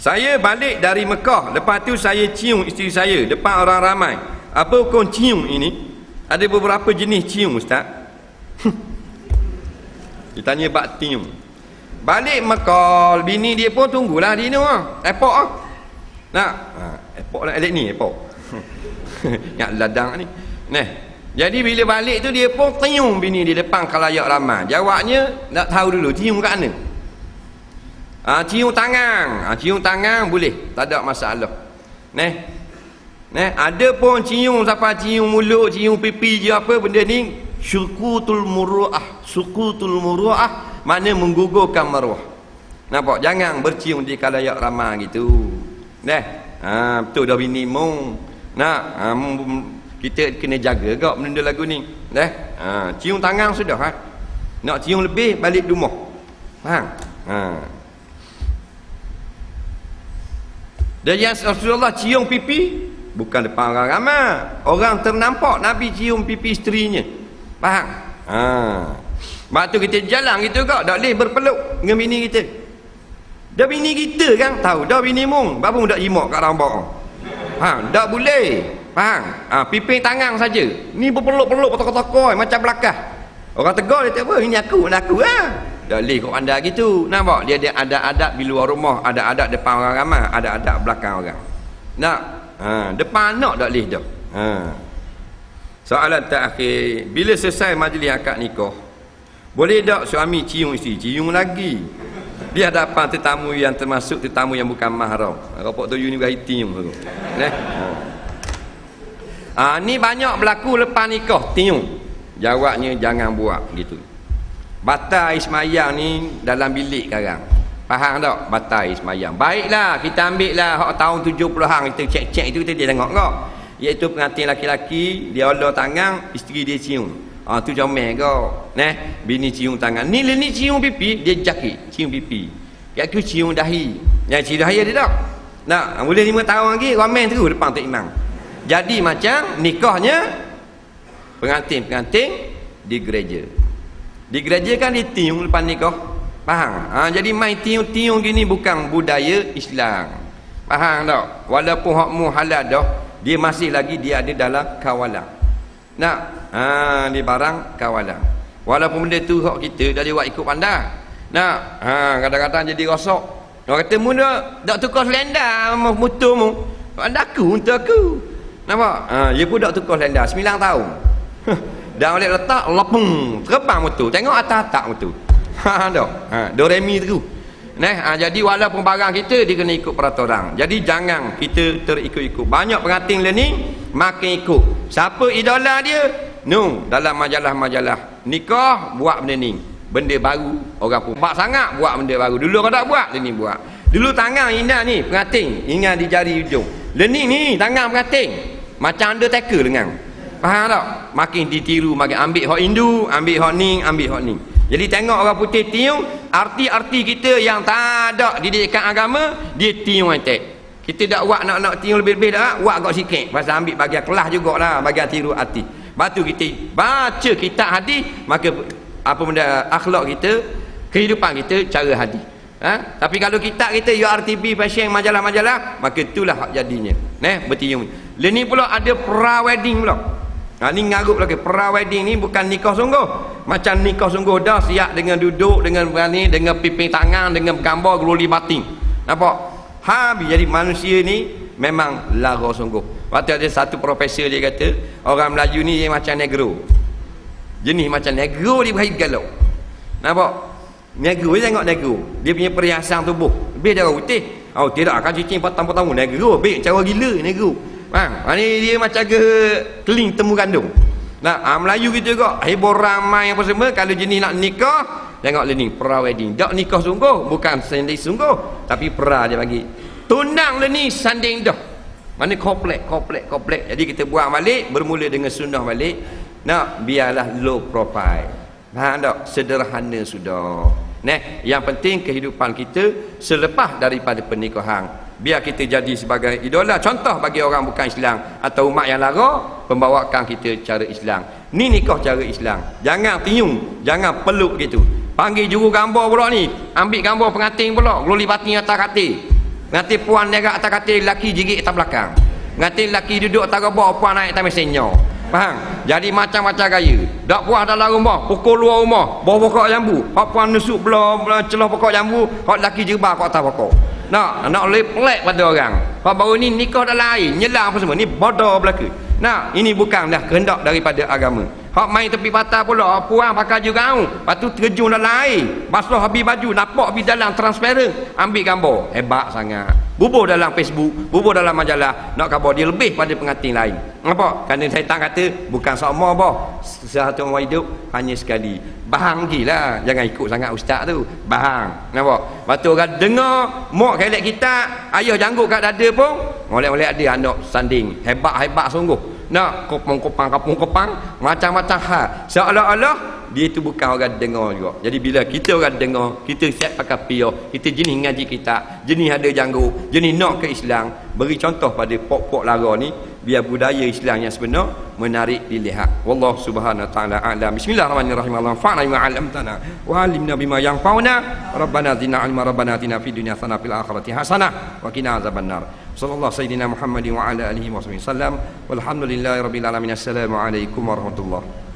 Saya balik dari Mekah, lepas tu saya cium isteri saya depan orang ramai. Apa hukum cium ini? Ada beberapa jenis cium, Ustaz. Dia tanya bab cium. Balik Mekah, bini dia pun tunggulah di airport ah. Nak, airport lah, ni airport. Yang ladang ni. Nah, jadi bila balik tu dia pun cium bini di depan khalayak ramai. Jawabnya nak tahu dulu cium kat mana? Cium tangan. Cium tangan boleh, tak ada masalah. Nah, ada pun cium siapa cium mulut, cium pipi je apa benda ni, sukutul muru'ah. Sukutul muru'ah mana menggugurkan maruah. Nampak? Jangan bercium di khalayak ramai gitu. Betul dah bini mung. Kita kena jaga kau benda lagu ni. Cium tangan sudah Nak cium lebih balik rumah. Faham? Dan yang Rasulullah cium pipi bukan depan orang ramai. Orang ternampak Nabi cium pipi isterinya. Faham? Sebab tu kita jalan gitu kau, tak boleh berpeluk dengan bini kita. Dah bini kita kan tahu, dah bini mung, baru dak jimak kat rambut. Tak boleh. Faham? Piping tangan saja. Ni berpeluk-peluk tokok-tokok macam belakang. Orang tegur dia tak apa, ini aku tak boleh kau anda gitu. Nampak? Dia ada adab di luar rumah, ada adab depan orang ramai, ada adab belakang orang. Depan anak tak boleh dah. Soalan terakhir, bila selesai majlis akad nikah, boleh tak suami cium isteri? Cium lagi. Dia hadapan tetamu yang termasuk tetamu yang bukan mahram. Rapok tu ni bagi cium tu. Ni banyak berlaku lepas nikah, cium. Jawabnya jangan buat gitu. Batal ismayang ni dalam bilik sekarang. Faham tak? Batal ismayang. Baiklah, kita ambil lah tahun 70-an kita cek-cek itu kita tengok kau. Iaitu pengantin laki-laki, dia olor tangan, isteri dia cium. Tu comel kau. Bini cium tangan. Ni cium pipi, dia jakit, cium pipi. Aku cium dahi. Yang cium dahi ada tak? Boleh 5 tahun lagi, komen terus depan Tok Imam. Jadi macam nikahnya pengantin-pengantin di gereja. Di gereja kan ditiung lepas nikah. Faham? Jadi main tiung-tiung gini bukan budaya Islam. Faham tak? Walaupun hukmu halal dah, dia masih lagi dia ada dalam kawalan. Di barang kawalan. Walaupun benda tu hak kita dah buat ikut pandai. Kadang-kadang jadi rosak. Orang kata mu dak tukar selendar motor mu. Anda aku untuk aku. Nampak? Dia pun dak tukar selendar 9 tahun. Dan oleh letak lepung terbang motor. Tengok atas-atas motor. Do re mi tu. Jadi walaupun barang kita dia kena ikut peraturan. Jadi jangan kita terikut-ikut. Banyak pengantin ni makin ikut. Siapa idola dia? Dalam majalah-majalah nikah buat benda ni. Benda baru orang pun bak sangat buat benda baru. Dulu orang tak buat, dia ni buat. Dulu tangan ingat ni pengantin, ingat di jari hujung. Lening ni tangan pengantin. Macam Undertaker lengan. Faham tak? Makin ditiru, makin ambil hak Hindu, ambil hak ni, ambil hak ni. Jadi tengok orang putih tiung, arti-arti kita yang tak ada didikan agama, dia tiung antek. Kita tak buat nak tiung lebih-lebih dah, buat kat sikit. Pasal ambil bagian kelas jugalah, bagian tiru arti. Batu kita baca kitab hadis, maka apa benda akhlak kita, kehidupan kita cara hadis. Tapi kalau kitab kita URTB, fashion, majalah-majalah, maka itulah hak jadinya. Bertiung. Ni pula ada pra-wedding pula. Ni ngarup lagi. Pra-wedding ni bukan nikah sungguh. Macam nikah sungguh dah siap dengan duduk, dengan berani, dengan piping tangan, dengan gambar gloli batin. Nampak? Jadi manusia ni memang lara sungguh. Waktu ada satu profesor dia kata, orang Melayu ni dia macam negro. Jenis macam negro dia berhari galau. Nampak? Negro dia tengok negro. Dia punya perhiasan tubuh lebih dari orang putih. Tidak akan cincin petang-petang negro. Baik cara gila negro. Ni dia macam ke keling temu gandum. Melayu kita juga hibur ramai apa semua. Kalau jenis nak nikah, tengok ni pra-wedding. Tak nikah sungguh, bukan sanding sungguh, tapi pra dia bagi. Tunang ni sanding dah. Mana komplek. Jadi kita buat balik, bermula dengan sunnah balik. Biarlah low profile. Faham tak? Sederhana sudah. Yang penting kehidupan kita selepas daripada pernikahan. Biar kita jadi sebagai idola, contoh bagi orang bukan Islam atau umat yang lara, pembawakan kita cara Islam. Ni nikah cara Islam. Jangan tiung, jangan peluk gitu. Panggil juru gambar pula ni, ambil gambar pengantin pula, gloli batin atas katil. Ngati puan nerak atas katil, laki jirik atas belakang. Ngati laki duduk atas rebah, puan naik atas mesinnya. Faham? Jadi macam-macam gaya. Tak puas dalam rumah, pukul luar rumah, bawah pokok jambu. Hak puan nusuk belah celah pokok jambu, hak laki jerbah kat atas pokok. Nak lepek pada orang. Hak baru ni nikah dalam air, nyelang apa semua. Ni bodoh belaka. Nah, ini bukan dah kehendak daripada agama. Hak main tepi patah pula, puan pakai je gaun, lepas tu terjun dalam air, basuh habis baju, nampak habis dalam transparent, ambil gambar. Hebat sangat. Bubuh dalam Facebook, bubuh dalam majalah, nak khabar dia lebih pada pengantin lain. Apa? Kerana syaitan kata, bukan sama bah. Satu orang hidup hanya sekali. Bahang gila, jangan ikut sangat ustaz tu. Bahang. Nampak? Lepas tu orang dengar, mak kelek kita, ayah janggut kat dada pun, molek-molek ada anak sanding. Hebat-hebat sungguh. Nak kopang-kopang, kapung-kopang, macam-macam hal. Seolah-olah dia itu bukan orang dengar juga. Jadi bila kita orang dengar, kita siap pakai piyah, kita jenis ngaji kita, jenis ada janggut, jenis nak ke Islam, beri contoh pada pok-pok lara ni, biar budaya Islam yang sebenar menarik dilihat. Wallahu subhanahu wa ta'ala a'lam. Bismillahirrahmanirrahim. Allahumma fa'na bima 'allamtana wa 'allimna bima yanfa'una. Rabbana zidna 'ilma, rabbana atina fid dunya hasanah fil akhirati hasanah wa qina azabannar. Sallallahu sayyidina Muhammadin wa ala alihi wa sahbihi sallam. Walhamdulillahirabbil alamin. Assalamu alaikum warahmatullahi